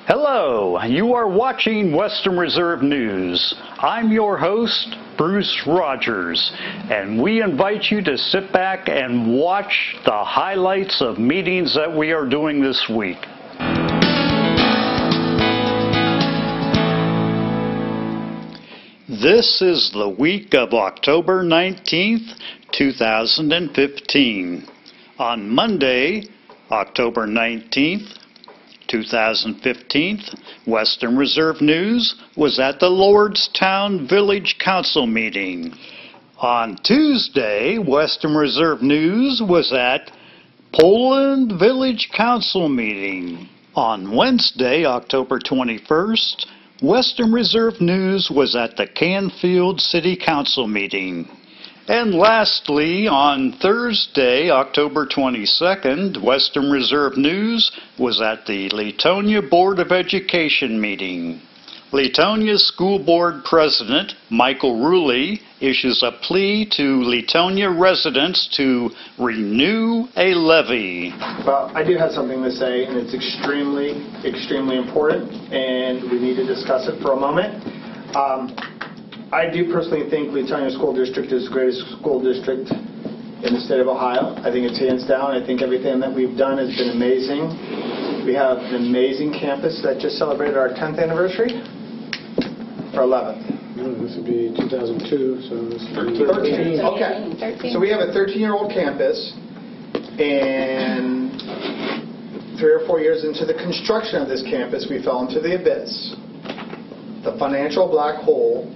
Hello, you are watching Western Reserve News. I'm your host, Bruce Rogers, and we invite you to sit back and watch the highlights of meetings that we are doing this week. This is the week of October 19th, 2015. On Monday, October 19th, 2015, Western Reserve News was at the Lordstown Village Council meeting. On Tuesday, Western Reserve News was at Poland Village Council meeting. On Wednesday, October 21st, Western Reserve News was at the Canfield City Council meeting. And lastly, on Thursday, October 22nd, Western Reserve News was at the Leetonia Board of Education meeting. Leetonia School Board President Michael Ruley issues a plea to Leetonia residents to renew a levy. Well, I do have something to say, and it's extremely, extremely important, and we need to discuss it for a moment. I do personally think Leetonia School District is the greatest school district in the state of Ohio. I think it's hands down. I think everything that we've done has been amazing. We have an amazing campus that just celebrated our 10th anniversary, or 11th. This would be 2002, so this would be 13. Okay. 13. So we have a 13-year-old campus, and 3 or 4 years into the construction of this campus, we fell into the abyss. The financial black hole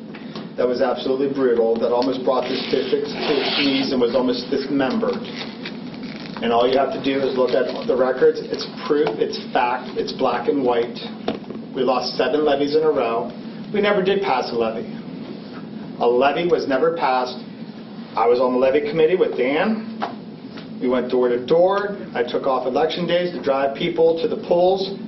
that was absolutely brutal, that almost brought this district to its knees and was almost dismembered. And all you have to do is look at the records. It's proof, it's fact, it's black and white. We lost 7 levies in a row. We never did pass a levy. A levy was never passed. I was on the levy committee with Dan. We went door to door. I took off election days to drive people to the polls.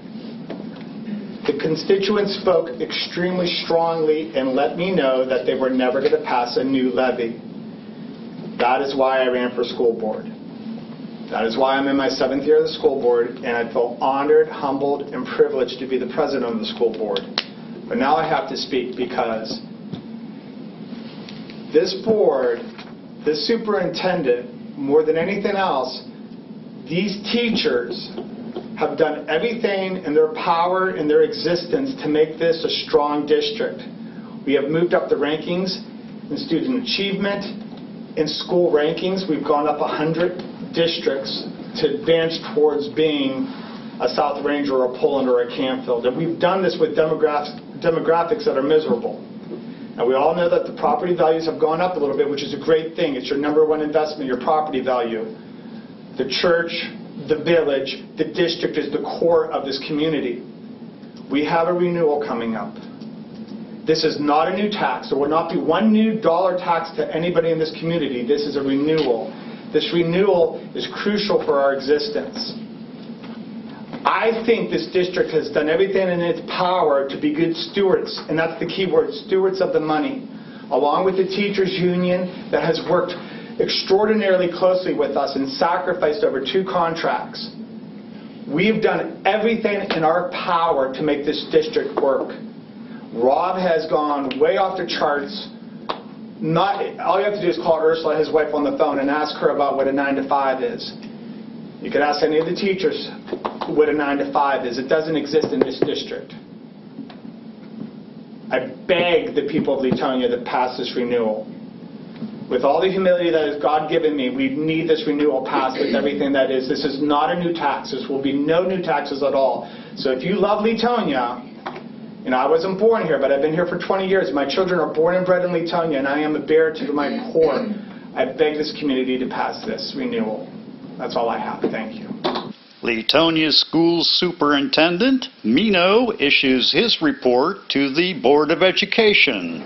The constituents spoke extremely strongly and let me know that they were never going to pass a new levy. That is why I ran for school board. That is why I'm in my 7th year of the school board, and I feel honored, humbled, and privileged to be the president of the school board. But now I have to speak because this board, this superintendent, more than anything else, these teachers have done everything in their power, in their existence, to make this a strong district. We have moved up the rankings in student achievement, in school rankings. We've gone up 100 districts to advance towards being a South Ranger or a Poland or a Canfield. And we've done this with demographics that are miserable. And we all know that the property values have gone up a little bit, which is a great thing. It's your #1 investment, your property value. The church, the village, the district is the core of this community. We have a renewal coming up. This is not a new tax. There will not be one new dollar tax to anybody in this community. This is a renewal. This renewal is crucial for our existence. I think this district has done everything in its power to be good stewards, and that's the key word, stewards of the money, along with the teachers union that has worked extraordinarily closely with us and sacrificed over 2 contracts. We've done everything in our power to make this district work. Rob has gone way off the charts. All you have to do is call Ursula, his wife, on the phone and ask her about what a 9 to 5 is. You could ask any of the teachers what a 9 to 5 is. It doesn't exist in this district. I beg the people of Leetonia to pass this renewal. With all the humility that is God given me, we need this renewal passed with everything that is. This is not a new tax. This will be no new taxes at all. So if you love Leetonia, I wasn't born here, but I've been here for 20 years. My children are born and bred in Leetonia, and I am a bear to my core. I beg this community to pass this renewal. That's all I have. Thank you. Leetonia School Superintendent Mino issues his report to the Board of Education.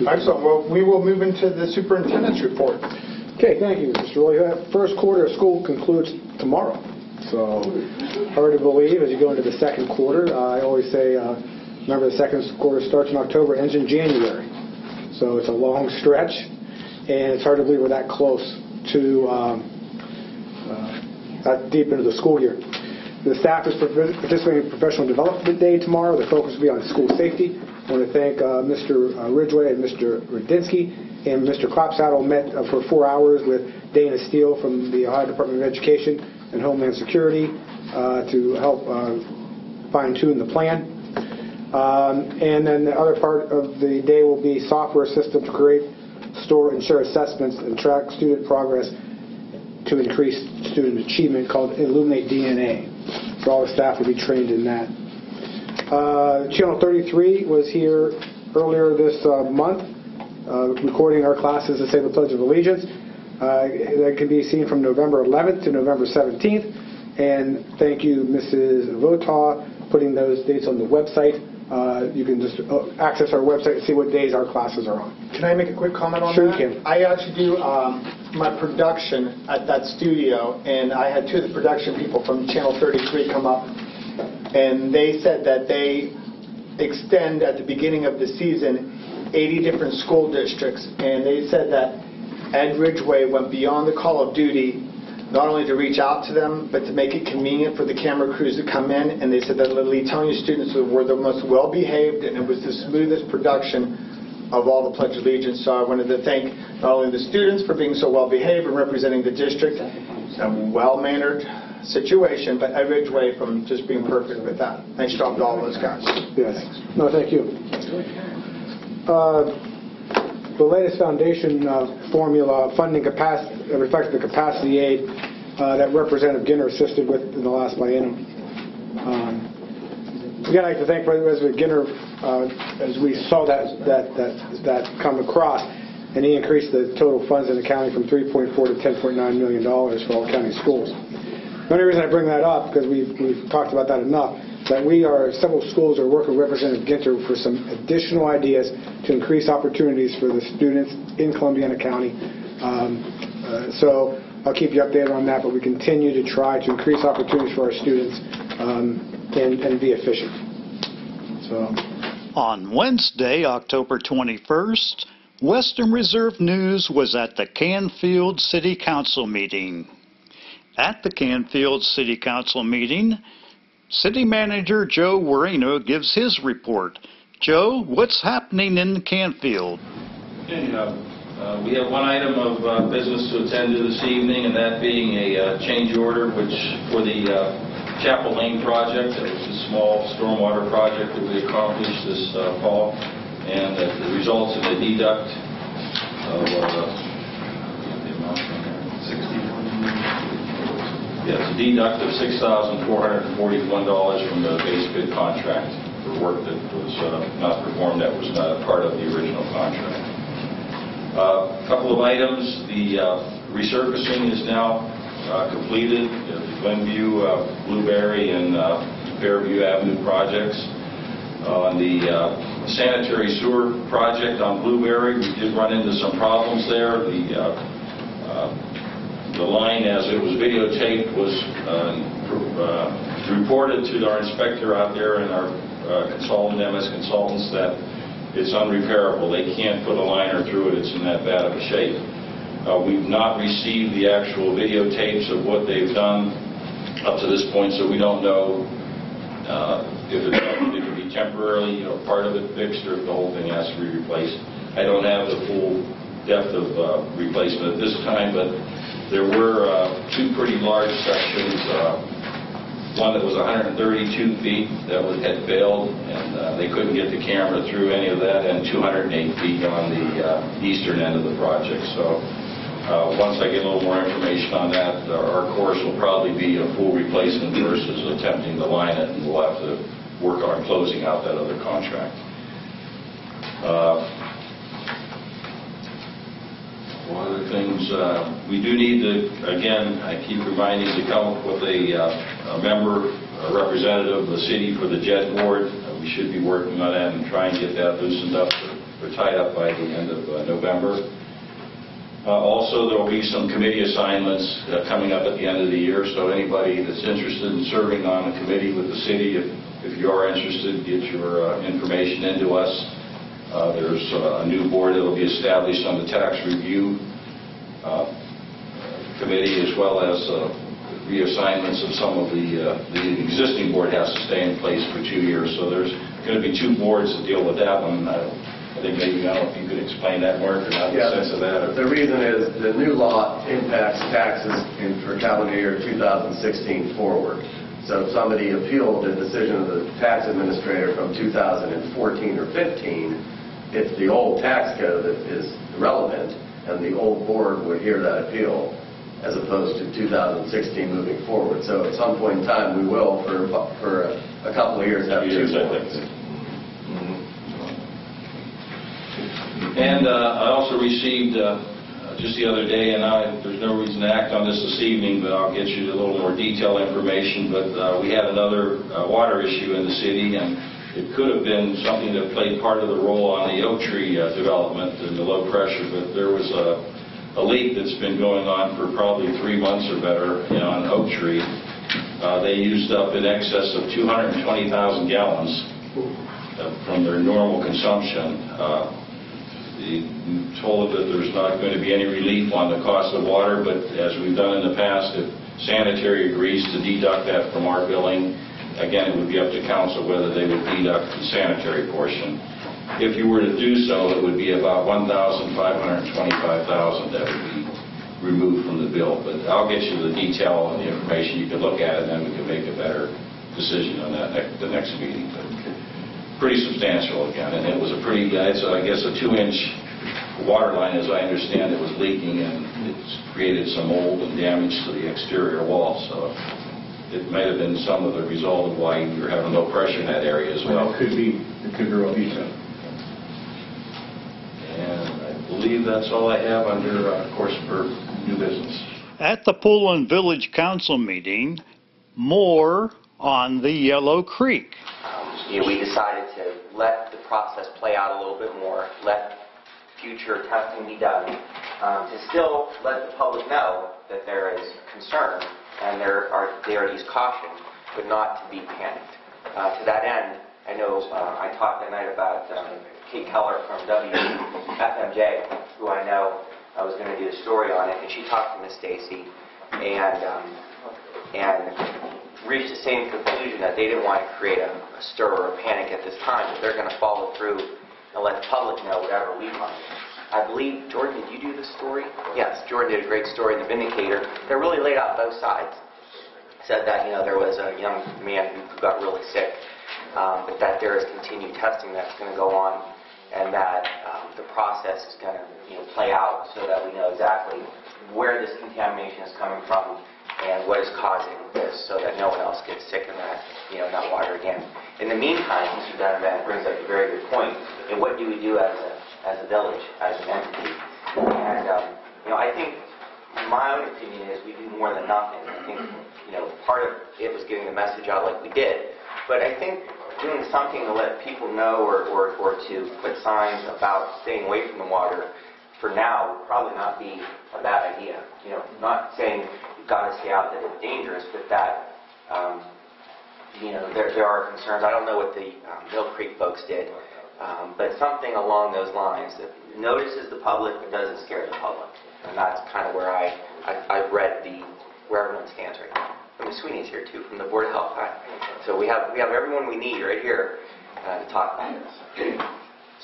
Excellent. Well, we will move into the superintendent's report. Okay, thank you, Mr. Roy. First quarter of school concludes tomorrow. So, hard to believe as you go into the second quarter. I always say, remember the second quarter starts in October, ends in January. So it's a long stretch, and it's hard to believe we're that close to that deep into the school year. The staff is participating in Professional Development Day tomorrow. The focus will be on school safety. I want to thank Mr. Ridgway and Mr. Rudinsky, and Mr. Clapsaddle met for 4 hours with Dana Steele from the Ohio Department of Education and Homeland Security to help fine-tune the plan. And then the other part of the day will be software system to create, store, and share assessments and track student progress to increase student achievement called Illuminate DNA. So all the staff will be trained in that. Channel 33 was here earlier this month, recording our classes to say the Pledge of Allegiance. That can be seen from November 11th to November 17th. And thank you, Mrs. Votaw, putting those dates on the website. You can just access our website and see what days our classes are on. Can I make a quick comment on that? Sure you can. I actually do my production at that studio, and I had two of the production people from Channel 33 come up, and they said that they extend at the beginning of the season 80 different school districts, and they said that Ed Ridgway went beyond the call of duty, not only to reach out to them, but to make it convenient for the camera crews to come in. And they said that the Leetonia students were the most well-behaved, and it was the smoothest production of all the Pledge of Allegiance. So I wanted to thank not only the students for being so well-behaved and representing the district, a well-mannered situation, but Ed Ridgway from just being perfect with that. Nice job to all those guys. Yes. No, thank you. The latest foundation formula funding capacity reflects the capacity aid that Representative Ginner assisted with in the last biennium. Again, I'd like to thank President Ginner as we saw that come across, and he increased the total funds in the county from $3.4 to $10.9 million for all county schools. The only reason I bring that up, because we've talked about that enough, that several schools are working with Representative Ginter for some additional ideas to increase opportunities for the students in Columbiana County. So I'll keep you updated on that, but we continue to try to increase opportunities for our students and be efficient. So. On Wednesday, October 21st, Western Reserve News was at the Canfield City Council meeting. At the Canfield City Council meeting, City Manager Joe Warino gives his report. Joe, what's happening in Canfield? Okay, we have one item of business to attend to this evening, and that being a change order for the Chapel Lane project. It was a small stormwater project that we accomplished this fall, and it results in a deduct of Yes, a deduct of $6,441 from the base bid contract for work that was not performed, that was not a part of the original contract. A couple of items. The resurfacing is now completed. The Glenview, Blueberry, and Fairview Avenue projects. On the sanitary sewer project on Blueberry, we did run into some problems there. The line, as it was videotaped, was reported to our inspector out there and our consultant, MS Consultants, that it's unrepairable. They can't put a liner through it. It's in that bad of a shape. We've not received the actual videotapes of what they've done up to this point, so we don't know if it could be temporarily, part of it fixed, or if the whole thing has to be replaced. I don't have the full depth of replacement at this time, but there were two pretty large sections, one that was 132 feet that had failed, and they couldn't get the camera through any of that, and 208 feet on the eastern end of the project. So once I get a little more information on that, our course will probably be a full replacement versus attempting to line it, and we'll have to work on closing out that other contract. One of the things, we do need to, again, I keep reminding you to come up with a member, a representative of the city for the JED board. We should be working on that and try and get that loosened up or tied up by the end of November. Also, there will be some committee assignments coming up at the end of the year, so anybody that's interested in serving on a committee with the city, if you are interested, get your information into us. There's a new board that will be established on the tax review committee, as well as reassignments of some of the existing board has to stay in place for 2 years. So there's going to be 2 boards that deal with that one. I think maybe, I don't know if you could explain that, Mark, or not the sense of that. The reason is the new law impacts taxes for calendar year 2016 forward. So if somebody appealed the decision of the tax administrator from 2014 or 15, it's the old tax code that is relevant, and the old board would hear that appeal as opposed to 2016 moving forward. So at some point in time, we will, for a couple of years, have 2 boards. And I also received just the other day, and there's no reason to act on this evening, but I'll get you a little more detailed information, but we had another water issue in the city, and it could have been something that played part of the role on the Oak Tree development and the low pressure, but there was a leak that's been going on for probably 3 months or better on Oak Tree. They used up in excess of 220,000 gallons from their normal consumption. They told that there's not going to be any relief on the cost of water, but as we've done in the past, if sanitary agrees to deduct that from our billing, again, it would be up to council whether they would deduct the sanitary portion. If you were to do so, it would be about $1,525,000 that would be removed from the bill. But I'll get you the detail and the information. You can look at it, and then we can make a better decision on that the next meeting. But pretty substantial again, and it was a pretty, it's, I guess, a 2-inch water line, as I understand it, was leaking, and it's created some mold and damage to the exterior wall. So it might have been some of the result of why you're having low pressure in that area as well. It could very well be so. And I believe that's all I have under, of course, for new business. At the Poland Village Council meeting, more on the Yellow Creek. We decided to let the process play out a little bit more, let future testing be done, to still let the public know that there is concern and there are these cautions, but not to be panicked. To that end, I know I talked that night about Kate Keller from WFMJ, who I know I was going to do a story on it, and she talked to Miss Stacy and reached the same conclusion that they didn't want to create a stir or a panic at this time, but they're going to follow through and let the public know whatever we find. I believe, Jordan, did you do the story? Yes, Jordan did a great story in The Vindicator that really laid out both sides. Said that, there was a young man who got really sick, but that there is continued testing that's going to go on, and that the process is going to play out so that we know exactly where this contamination is coming from and what is causing this, so that no one else gets sick in that, that water again. In the meantime, Mr. Donovan brings up a very good point. And what do we do as a village, as an entity? And I think, my own opinion is we do more than nothing. I think, part of it was getting the message out like we did, but I think doing something to let people know or to put signs about staying away from the water for now would probably not be a bad idea. Not saying you've got to stay out that it's dangerous, but that there are concerns. I don't know what the Mill Creek folks did, but something along those lines that notices the public but doesn't scare the public, and that's kind of where I've read where everyone stands right now. I mean, Sweeney's here too from the Board of Health. So we have everyone we need right here to talk about this.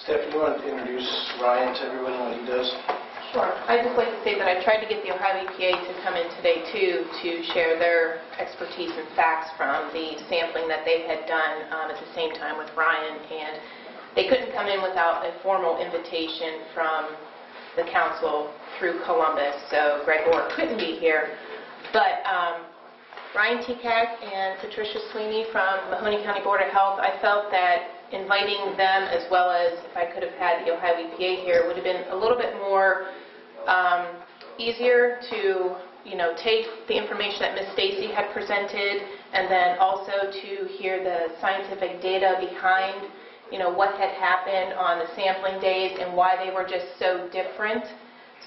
Steph, you want to introduce Ryan to everyone and what he does? Sure. I'd just like to say that I tried to get the Ohio EPA to come in today, too, to share their expertise and facts from the sampling that they had done at the same time with Ryan. And they couldn't come in without a formal invitation from the council through Columbus, so Greg Orr couldn't be here. But Ryan Tekak and Patricia Sweeney from Mahoning County Board of Health, I felt that inviting them, as well as if I could have had the Ohio EPA here, would have been a little bit more easier to, take the information that Ms. Stacy had presented, and then also to hear the scientific data behind, what had happened on the sampling days and why they were just so different.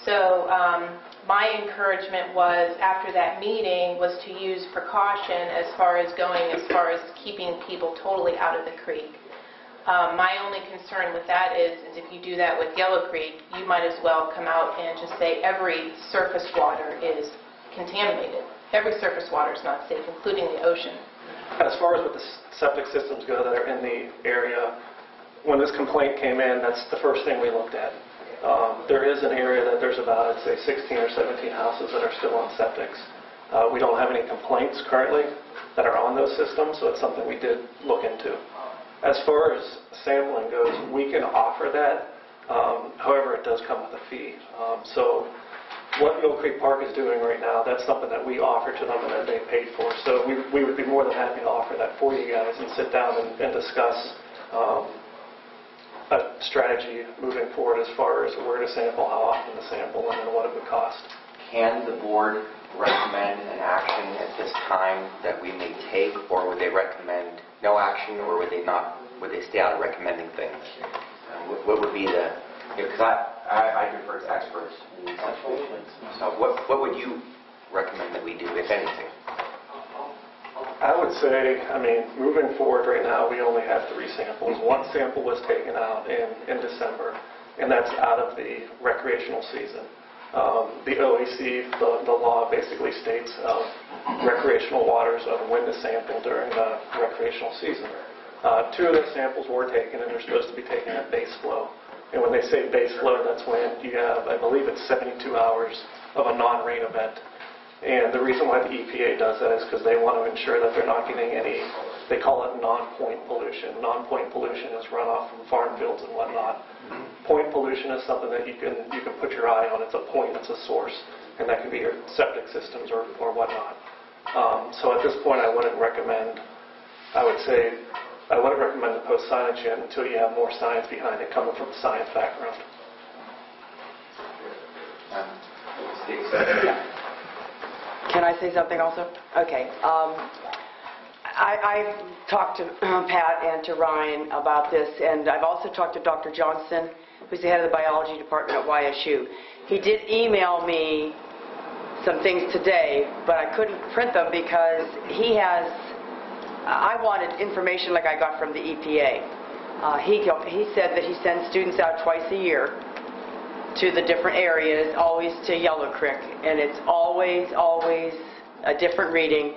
So my encouragement was, after that meeting, was to use precaution as far as keeping people totally out of the creek. My only concern with that is if you do that with Yellow Creek, you might as well come out and just say every surface water is contaminated. Every surface water is not safe, including the ocean. As far as what the septic systems go that are in the area, when this complaint came in, that's the first thing we looked at. There is an area that there's about, I'd say, 16 or 17 houses that are still on septics. We don't have any complaints currently that are on those systems, so it's something we did look into. As far as sampling goes, we can offer that. However, it does come with a fee. So what Mill Creek Park is doing right now, that's something that we offer to them and that they paid for. So we would be more than happy to offer that for you guys and sit down and discuss a strategy moving forward as far as where to sample, how often to sample, and then what it would cost. Can the board recommend an action at this time that we may take, or would they recommend no action, or would they not? Would they stay out of recommending things? What would be the? Because I defer to experts in these situations. So what would you recommend that we do, if anything? I would say, moving forward right now, we only have 3 samples. 1 sample was taken out in December, and that's out of the recreational season. The OAC, the law basically states recreational waters of when to sample during the recreational season. 2 of those samples were taken, and they're supposed to be taken at base flow. And when they say base flow, that's when you have, I believe it's 72 hours of a non-rain event. And the reason why the EPA does that is because they want to ensure that they're not getting any, they call it non-point pollution. Non-point pollution is runoff from farm fields and whatnot. Point pollution is something that you can put your eye on. It's a point, it's a source, and that can be your septic systems or whatnot. So at this point, I wouldn't recommend the post signage in until you have more science behind it, coming from a science background. Can I say something also? Okay. I've talked to Pat and to Ryan about this, and I've also talked to Dr. Johnson, who's the head of the biology department at YSU. He did email me some things today, but I couldn't print them because I wanted information like I got from the EPA. He said that he sends students out twice a year to the different areas, always to Yellow Creek, and it's always a different reading.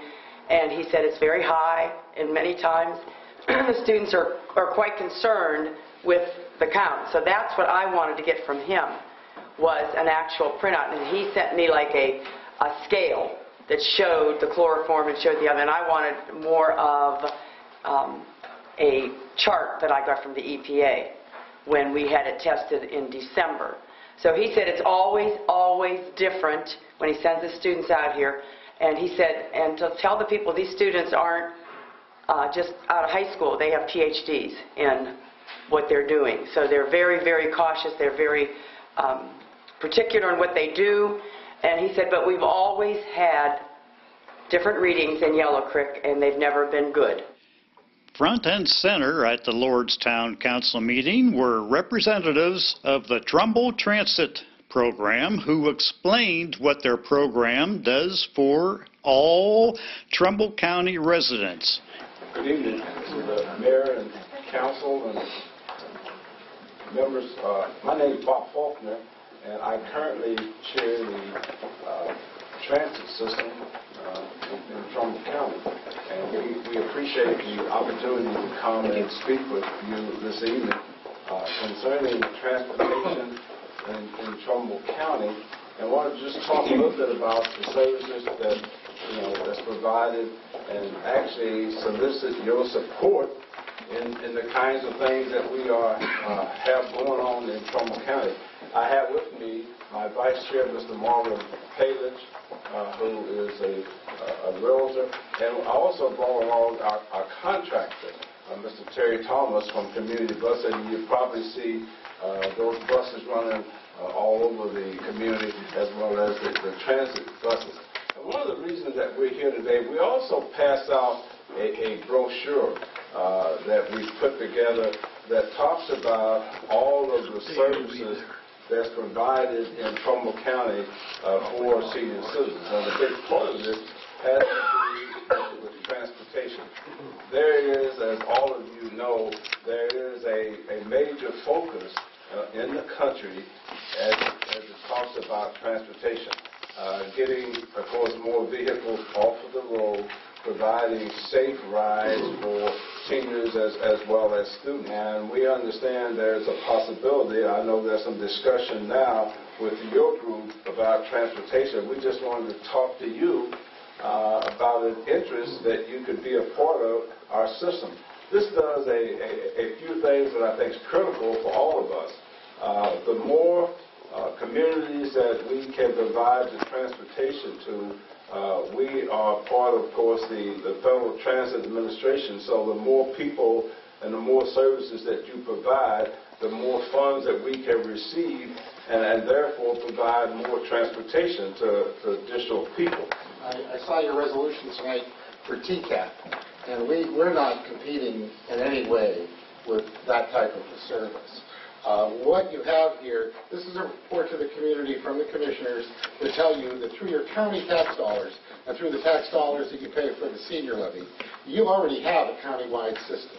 And he said it's very high, and many times the students are quite concerned with the count. So that's what I wanted to get from him, was an actual printout. And he sent me like a scale that showed the chloroform and showed the other. And I wanted more of a chart that I got from the EPA when we had it tested in December. So he said it's always different when he sends the students out here. And he said, and to tell the people, these students aren't just out of high school. They have PhDs in what they're doing. So they're very, very cautious. They're very particular in what they do. And he said, but we've always had different readings in Yellow Creek, and they've never been good. Front and center at the Lordstown Council meeting were representatives of the Trumbull Transit Program who explained what their program does for all Trumbull County residents. Good evening to the mayor and council and members. My name is Bob Faulkner, and I currently chair the transit system in Trumbull County. And we appreciate the opportunity to come and speak with you this evening concerning transportation in Trumbull County. And I want to just talk a little bit about the services that's provided, and actually solicit your support in the kinds of things that we have going on in Trumbull County. I have with me my vice chair, Mr. Marvin Palich, who is a realtor, and I also brought along our contractor, Mr. Terry Thomas from Community Bus, and you probably see those buses running all over the community, as well as the transit buses. And one of the reasons that we're here today, we also passed out a brochure that we put together that talks about all of the services that's provided in Trumbull County for senior citizens. And a big part of this has to do with transportation. There is, as all of you know, there is a major focus in the country as it talks about transportation. getting, of course, more vehicles off of the road, providing safe rides for seniors as well as students. And we understand there's a possibility, I know there's some discussion now with your group about transportation. We just wanted to talk to you about an interest that you could be a part of our system. This does a few things that I think is critical for all of us. The more communities that we can provide the transportation to, we are part, of course, the Federal Transit Administration, so the more people and the more services that you provide, the more funds that we can receive and therefore provide more transportation to additional people. I saw your resolution tonight for TCAP, and we're not competing in any way with that type of a service. What you have here, this is a report to the community from the commissioners to tell you that through your county tax dollars and through the tax dollars that you pay for the senior levy, you already have a countywide system.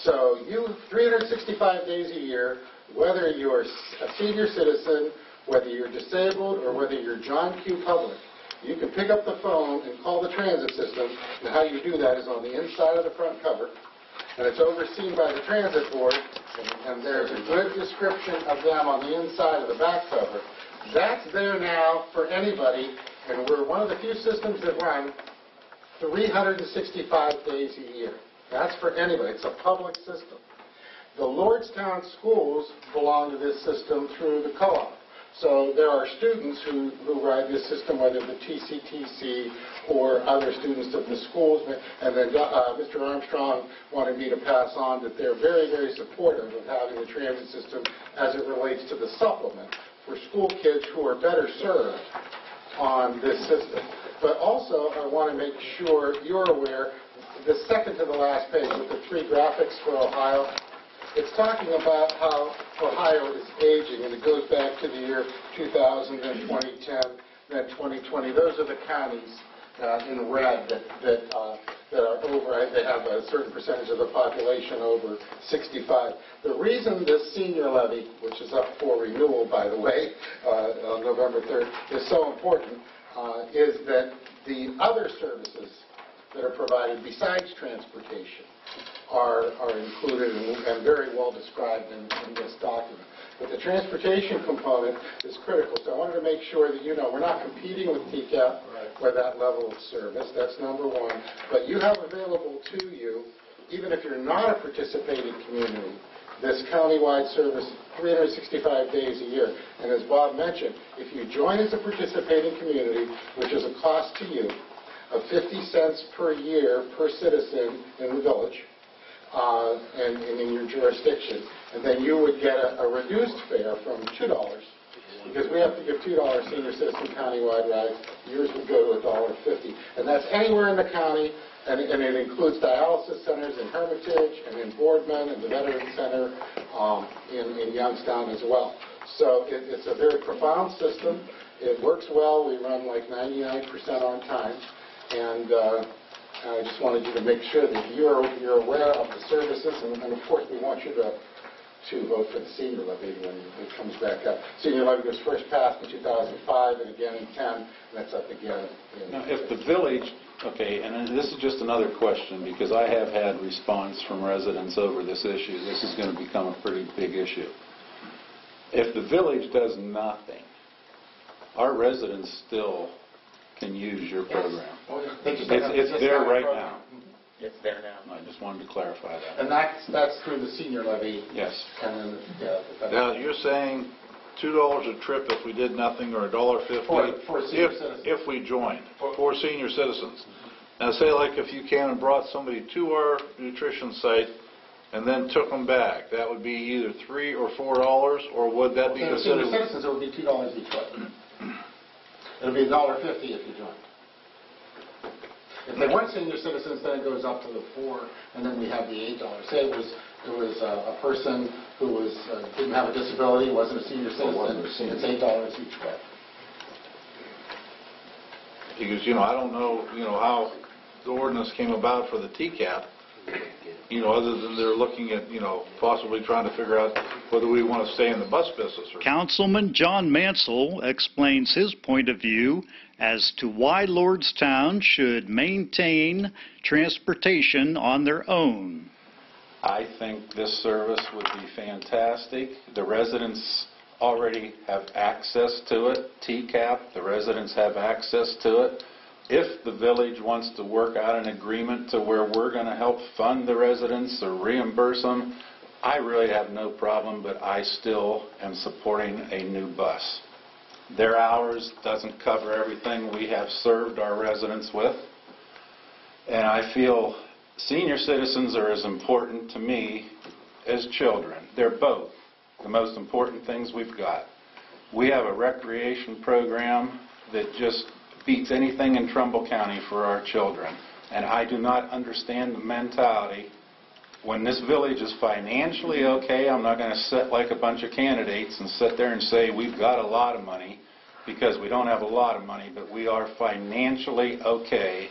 So you, 365 days a year, whether you're a senior citizen, whether you're disabled, or whether you're John Q. Public, you can pick up the phone and call the transit system, and how you do that is on the inside of the front cover, and it's overseen by the transit board, and there's a good description of them on the inside of the back cover. That's there now for anybody, and we're one of the few systems that run 365 days a year. That's for anybody. It's a public system. The Lordstown schools belong to this system through the co-op. So there are students who ride this system, whether the TCTC or other students of the schools. And then Mr. Armstrong wanted me to pass on that they're very, very supportive of having the transit system as it relates to the supplement for school kids who are better served on this system. But also, I want to make sure you're aware, the second to the last page with the 3 graphics for Ohio, it's talking about how Ohio is aging, and it goes back to the year 2000, then 2010, then 2020. Those are the counties in red that are over, they have a certain percentage of the population over 65. The reason this senior levy, which is up for renewal, by the way, on November 3rd, is so important is that the other services that are provided besides transportation are included and very well described in this document. But the transportation component is critical. So I wanted to make sure that you know we're not competing with TCAP for that level of service. That's number one. But you have available to you, even if you're not a participating community, this countywide service 365 days a year. And as Bob mentioned, if you join as a participating community, which is a cost to you of 50 cents per year per citizen in the village, and in your jurisdiction, and then you would get a reduced fare from $2, because we have to give $2 senior citizen countywide rides. Yours would go to $1.50, and that's anywhere in the county, and it includes dialysis centers in Hermitage and in Boardman and the Veterans Center in Youngstown as well. So it's a very profound system. It works well. We run like 99% on time, and I just wanted you to make sure that you're aware of the services, and of course we want you to vote for the senior levy when it comes back up. Senior levy was first passed in 2005 and again in 10, and that's up again. Now, if the village, okay, and this is just another question because I have had response from residents over this issue. This is going to become a pretty big issue. If the village does nothing, our residents still can use your program. It's there right now. It's there now. I just wanted to clarify that. And that's through the senior levy. Yes. And then, now, you're saying $2 a trip if we did nothing, or $1.50 for senior citizens. If we joined, for senior citizens. Now, say like if you came and brought somebody to our nutrition site and then took them back, that would be either $3 or $4, or would that be considered? Senior citizens, it would be $2 each way. It would be $1.50 if you joined. If they weren't senior citizens, then it goes up to the $4, and then we have the $8. Say it was a person who didn't have a disability, wasn't a senior citizen. It's $8 each way. Because I don't know how the ordinance came about for the TCAP. Other than they're looking at possibly trying to figure out whether we want to stay in the bus business or not. Councilman John Mansell explains his point of view as to why Lordstown should maintain transportation on their own. I think this service would be fantastic. The residents already have access to it. TCAP, the residents have access to it. If the village wants to work out an agreement to where we're going to help fund the residents or reimburse them, I really have no problem, but I still am supporting a new bus. Their hours doesn't cover everything we have served our residents with. And I feel senior citizens are as important to me as children. They're both the most important things we've got. We have a recreation program that just beats anything in Trumbull County for our children. And I do not understand the mentality. When this village is financially okay, I'm not going to sit like a bunch of candidates and sit there and say we've got a lot of money, because we don't have a lot of money, but we are financially okay.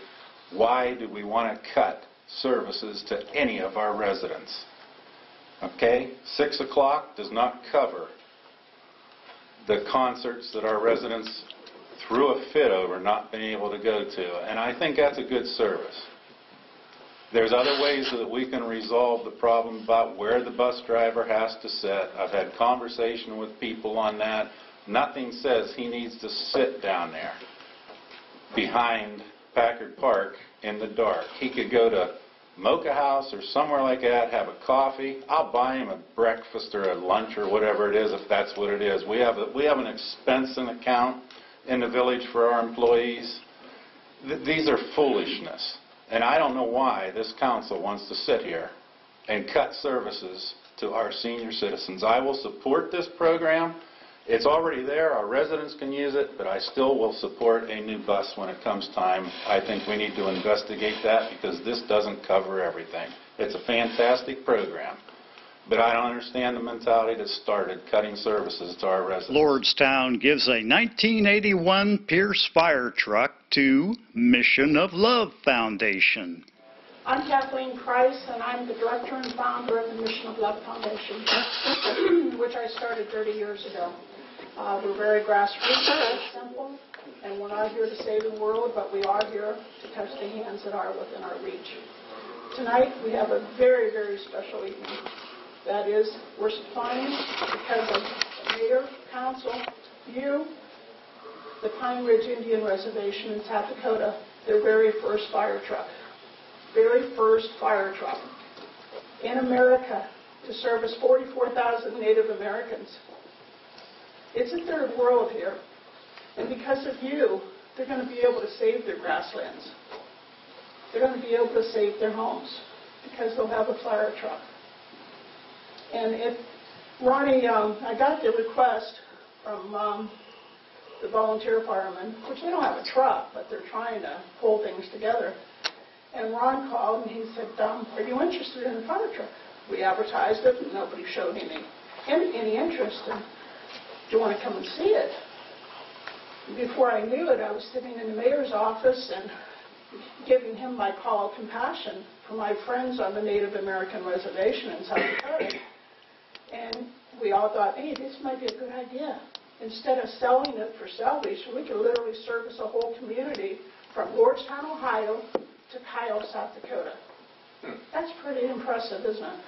Why do we want to cut services to any of our residents? Okay, 6 o'clock does not cover the concerts that our residents threw a fit over not being able to go to, and I think that's a good service. There's other ways that we can resolve the problem about where the bus driver has to sit. I've had conversation with people on that. Nothing says he needs to sit down there behind Packard Park in the dark. He could go to Mocha House or somewhere like that, have a coffee. I'll buy him a breakfast or a lunch or whatever it is, if that's what it is. We have an expense account in the village for our employees. These are foolishness. And I don't know why this council wants to sit here and cut services to our senior citizens. I will support this program. It's already there. Our residents can use it, but I still will support a new bus when it comes time. I think we need to investigate that, because this doesn't cover everything. It's a fantastic program, but I don't understand the mentality that started cutting services to our residents. Lordstown gives a 1981 Pierce fire truck to Mission of Love Foundation. I'm Kathleen Price, and I'm the director and founder of the Mission of Love Foundation, which I started 30 years ago. We're very grassroots, very simple, and we're not here to save the world, but we are here to touch the hands that are within our reach. Tonight, we have a very, very special evening. That is, we're supplying, because of the mayor, council, you, the Pine Ridge Indian Reservation in South Dakota, their very first fire truck. Very first fire truck in America to service 44,000 Native Americans. It's a third world here. And because of you, they're going to be able to save their grasslands. They're going to be able to save their homes because they'll have a fire truck. And Ronnie, I got the request from the volunteer firemen, which they don't have a truck, but they're trying to pull things together. And Ron called and he said, are you interested in a fire truck? We advertised it and nobody showed any interest. And do you want to come and see it? Before I knew it, I was sitting in the mayor's office and giving him my call of compassion for my friends on the Native American reservation in South Dakota. And we all thought, hey, this might be a good idea. Instead of selling it for salvation, we could literally service a whole community from Lordstown, Ohio, to Kyle, South Dakota. That's pretty impressive, isn't it?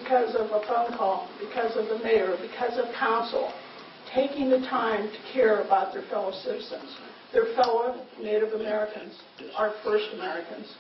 Because of a phone call, because of the mayor, because of council, taking the time to care about their fellow citizens, their fellow Native Americans, our first Americans.